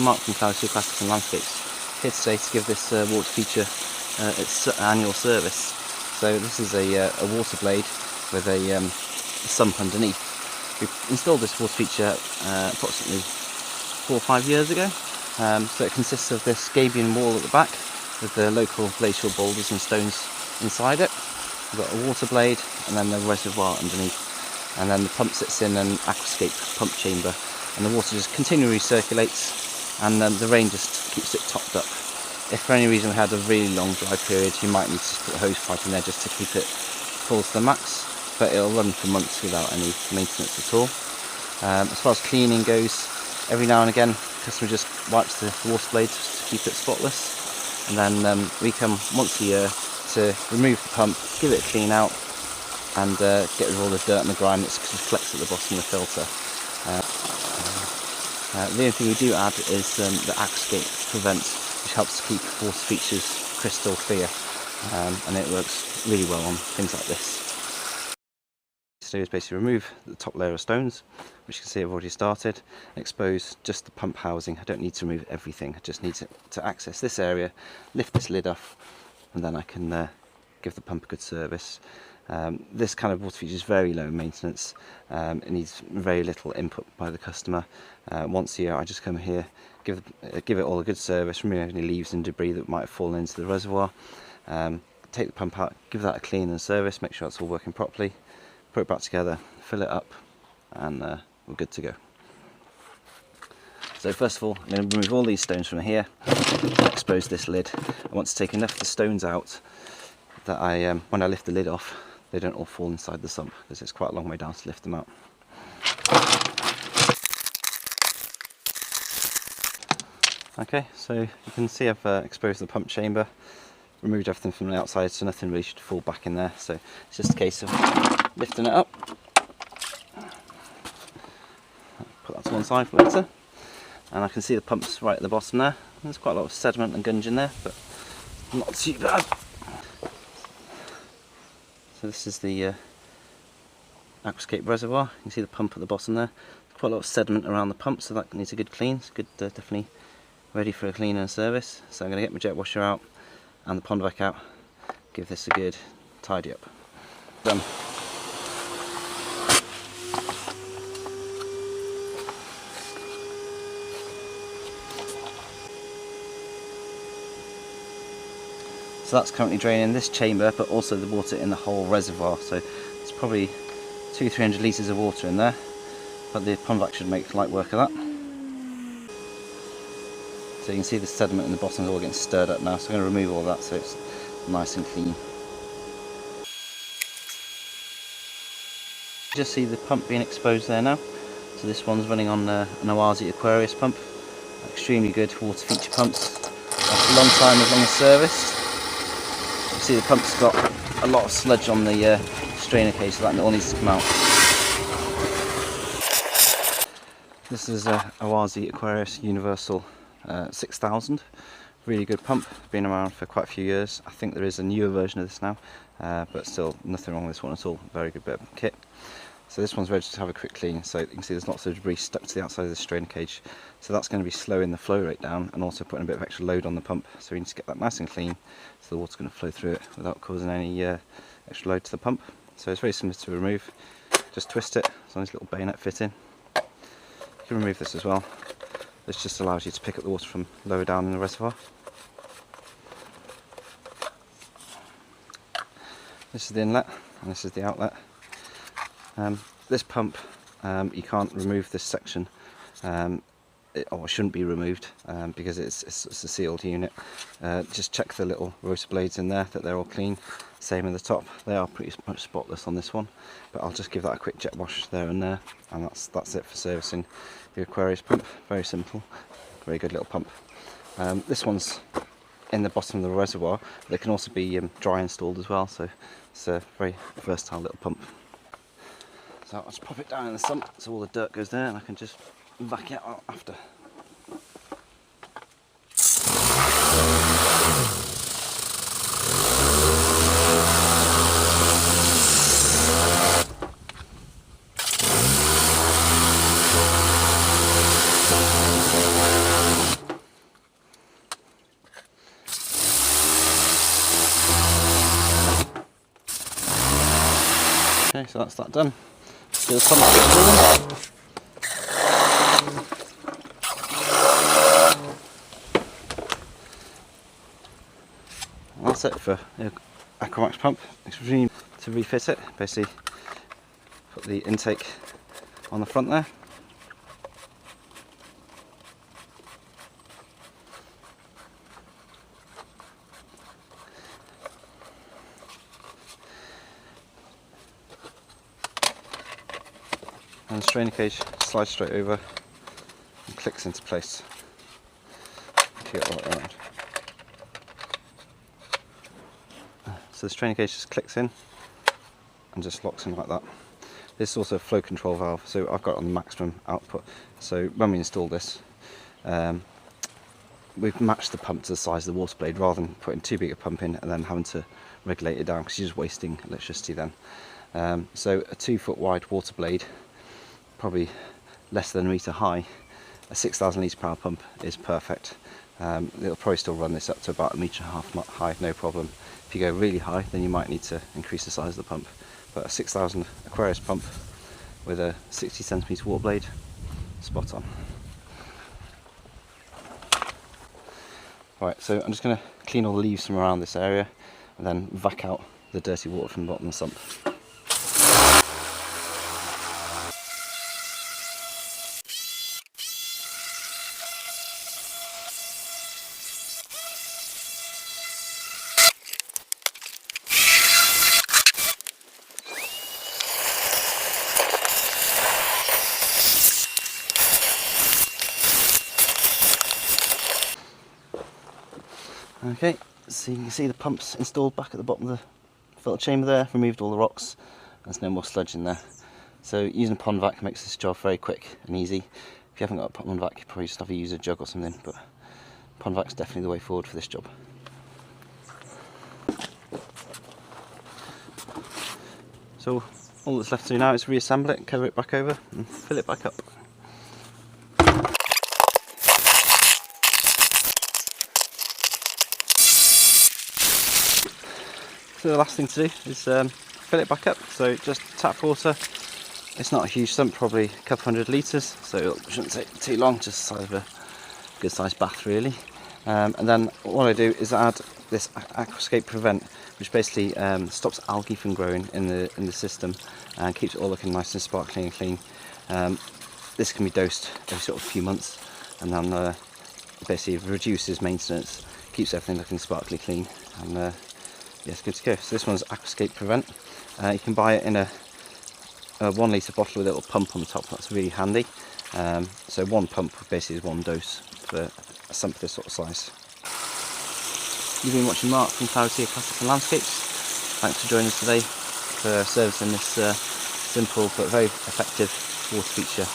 I'm Mark from Aquarius and Landscapes, here today to give this water feature its annual service. So this is a water blade with a sump underneath. We installed this water feature approximately 4 or 5 years ago. So it consists of this gabion wall at the back with the local glacial boulders and stones inside it. We've got a water blade and then the reservoir underneath. And then the pump sits in an aquascape pump chamber, and the water just continually circulates, and the rain just keeps it topped up. If for any reason we had a really long dry period, you might need to put a hose pipe in there just to keep it full to the max, but it'll run for months without any maintenance at all. As far as cleaning goes, every now and again the customer just wipes the water blade just to keep it spotless, and then we come once a year to remove the pump, give it a clean out, and get rid of all the dirt and the grime that just collects at the bottom of the filter. The only thing we do add is the aquascape prevent, which helps to keep water features crystal clear, and it works really well on things like this. So is basically remove the top layer of stones, which you can see I've already started, and expose just the pump housing. I don't need to remove everything, I just need to access this area, lift this lid off, and then I can give the pump a good service. This kind of water feature is very low maintenance. It needs very little input by the customer. Once a year I just come here, give it all a good service, remove any leaves and debris that might have fallen into the reservoir, take the pump out, give that a clean and service, make sure it's all working properly, put it back together, fill it up, and we're good to go. So first of all, I'm going to remove all these stones from here, expose this lid. I want to take enough of the stones out that when I lift the lid off, they don't all fall inside the sump, because it's quite a long way down to lift them out. Okay, so you can see I've exposed the pump chamber, removed everything from the outside, so nothing really should fall back in there. So it's just a case of lifting it up, put that to one side for later, and I can see the pumps right at the bottom there. There's quite a lot of sediment and gunge in there, but not too bad. So this is the aquascape reservoir. You can see the pump at the bottom there. Quite a lot of sediment around the pump, so that needs a good clean. It's good, definitely ready for a clean and service. So I'm going to get my jet washer out and the pond vac out, give this a good tidy up. Done. So that's currently draining this chamber, but also the water in the whole reservoir. So it's probably 200-300 litres of water in there, but the pond vac should make light work of that. So you can see the sediment in the bottom is all getting stirred up now, so I'm going to remove all that so it's nice and clean. You just see the pump being exposed there now. So this one's running on an Oase aquarius pump. Extremely good water feature pumps. That's a long time as long as serviced. See the pump's got a lot of sludge on the strainer cage, so that all needs to come out. This is a Oase Aquarius Universal 6000. Really good pump, been around for quite a few years. I think there is a newer version of this now, but still nothing wrong with this one at all. Very good bit of kit. So this one's ready to have a quick clean. So you can see there's lots of debris stuck to the outside of the strainer cage. So that's going to be slowing the flow rate down and also putting a bit of extra load on the pump. So we need to get that nice and clean so the water's going to flow through it without causing any extra load to the pump. So it's very simple to remove. Just twist it, it's on this little bayonet fitting. You can remove this as well. This just allows you to pick up the water from lower down in the reservoir. This is the inlet and this is the outlet. This pump, you can't remove this section, or it shouldn't be removed because it's a sealed unit. Just check the little rotor blades in there that they're all clean. Same at the top, they are pretty much spotless on this one, but I'll just give that a quick jet wash there and there, and that's it for servicing the Aquarius pump. Very simple, very good little pump. This one's in the bottom of the reservoir. They can also be dry installed as well, so it's a very versatile little pump. So I'll just pop it down in the sump so all the dirt goes there and I can just vac it out after. Okay, so that's that done. Let's do the pump. That's it for the Aquamax pump. To refit it, basically put the intake on the front there. And the strainer cage slides straight over and clicks into place. Get it right around. So the strainer cage just clicks in and just locks in like that. This is also a flow control valve, so I've got it on the maximum output. So when we install this, we've matched the pump to the size of the water blade rather than putting too big a pump in and then having to regulate it down because you're just wasting electricity then. So a 2-foot wide water blade, probably less than a metre high, a 6,000 litre power pump is perfect. It'll probably still run this up to about 1.5 metres high, no problem. If you go really high, then you might need to increase the size of the pump. But a 6,000 Aquarius pump with a 60 centimetre water blade, spot on. Right, so I'm just going to clean all the leaves from around this area and then vac out the dirty water from the bottom of the sump. Okay, so you can see the pumps installed back at the bottom of the filter chamber there, removed all the rocks, there's no more sludge in there. So using a pond vac makes this job very quick and easy. If you haven't got a pond vac, you probably just have to use a jug or something, but pond vac's definitely the way forward for this job. So all that's left to do now is reassemble it, cover it back over and fill it back up. So the last thing to do is fill it back up, so just tap water. It's not a huge sump, probably a couple hundred litres, so it shouldn't take too long, just the size of a good sized bath really. And then what I do is add this aquascape prevent, which basically stops algae from growing in the system and keeps it all looking nice and sparkling and clean. This can be dosed every sort of few months, and then basically reduces maintenance, keeps everything looking sparkly clean, and yeah, it's good to go. So this one's aquascape prevent. You can buy it in a 1 litre bottle with a little pump on the top. That's really handy. So one pump basically is one dose for a sump this sort of size. You've been watching Mark from Clarity Aquatics and Landscapes. Thanks for joining us today for servicing this simple but very effective water feature.